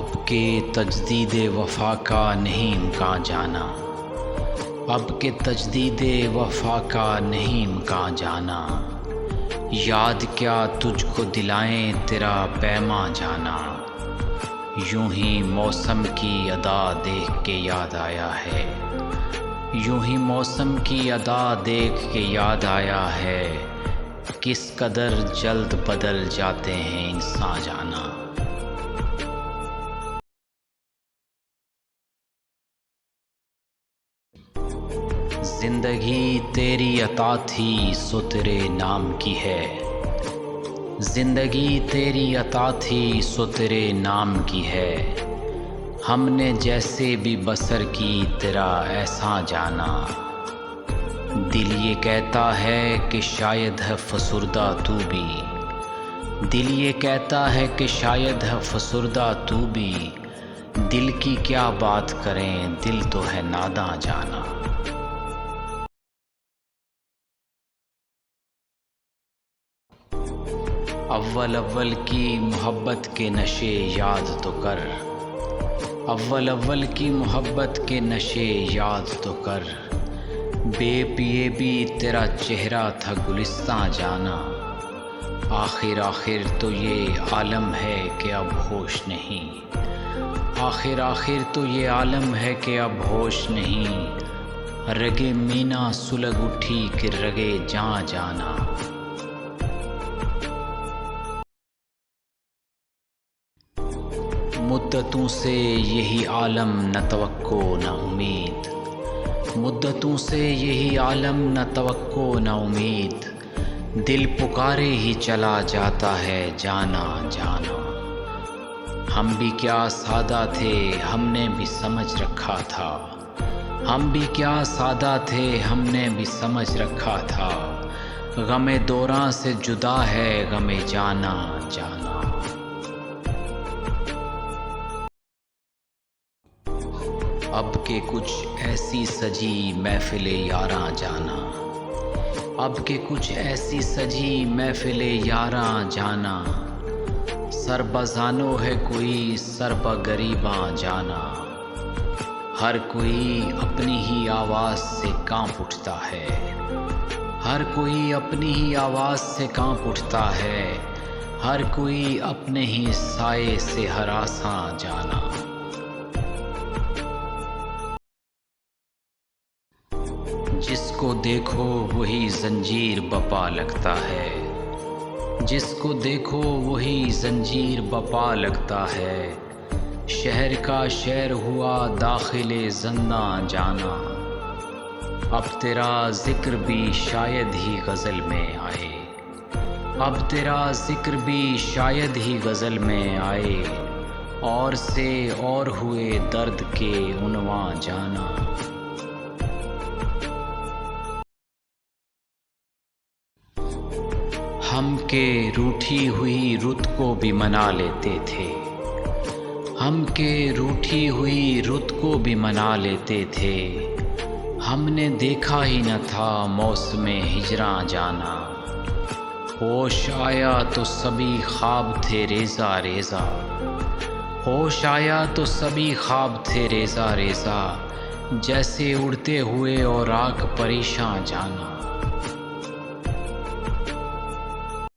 اب کے تجدید وفا کا نہیں امکان جانا، اب کے تجدید وفا کا نہیں امکان جانا، یاد کیا تجھ کو دلائیں تیرا پیماں جانا، یوں ہی موسم کی ادا دیکھ کے یاد آیا ہے، یوں ہی موسم کی ادا دیکھ کے یاد آیا ہے، کس قدر جلد بدل جاتے ہیں انسان جانا۔ زندگی تیری عطا تھی سو تیرے نام کی ہے، زندگی تیری عطا تھی سو تیرے نام کی ہے، ہم نے جیسے بھی بسر کی تیرا احسان جانا، دل یہ کہتا ہے کہ شاید ہے فسردہ تو بھی، دل یہ کہتا ہے کہ شاید ہے فسردہ تو بھی، دل کی کیا بات کریں دل تو ہے ناداں جانا۔ اول اول کی محبت کے نشے یاد تو کر، اول اول کی محبت کے نشے یاد تو کر، بے پیے بھی تیرا چہرہ تھا گلستان جانا، آخر آخر تو یہ عالم ہے کہ اب ہوش نہیں، آخر آخر تو یہ عالم ہے کہ اب ہوش نہیں، رگے مینا سلگ اٹھی کہ رگے جاں جانا۔ مدتوں سے یہی عالم نہ توقع نہ امید، مدتوں سے یہی عالم نہ توقع نہ امید، دل پکارے ہی چلا جاتا ہے جانا جانا، ہم بھی کیا سادہ تھے ہم نے بھی سمجھ رکھا تھا، ہم بھی کیا سادہ تھے ہم نے بھی سمجھ رکھا تھا، غم دوراں سے جدا ہے غم جانا جانا۔ اب کے کچھ ایسی سجی محفل یاراں جانا، اب کے کچھ ایسی سجی محفل یاراں جانا، سر بزانو ہے کوئی سر بغریباں جانا، ہر کوئی اپنی ہی آواز سے کانپ اٹھتا ہے، ہر کوئی اپنی ہی آواز سے کانپ اٹھتا ہے، ہر کوئی اپنے ہی سائے سے ہراساں جانا۔ جس کو دیکھو وہی زنجیر بپا لگتا ہے، جس کو دیکھو وہی زنجیر بپا لگتا ہے، شہر کا شعر ہوا داخل زنداں جانا، اب تیرا ذکر بھی شاید ہی غزل میں آئے، اب تیرا ذکر بھی شاید ہی غزل میں آئے، اور سے اور ہوئے درد کے عنواں جانا۔ ہم کے روٹھی ہوئی رت کو بھی منا لیتے تھے، ہم کے روٹھی ہوئی رت کو بھی منا لیتے تھے، ہم نے دیکھا ہی نہ تھا موسم ہجراں جانا، ہوش آیا تو سبھی خواب تھے ریزہ ریزہ، ہوش آیا تو سبھی خواب تھے ریزہ ریزہ، جیسے اڑتے ہوئے اور آگ پریشاں جانا۔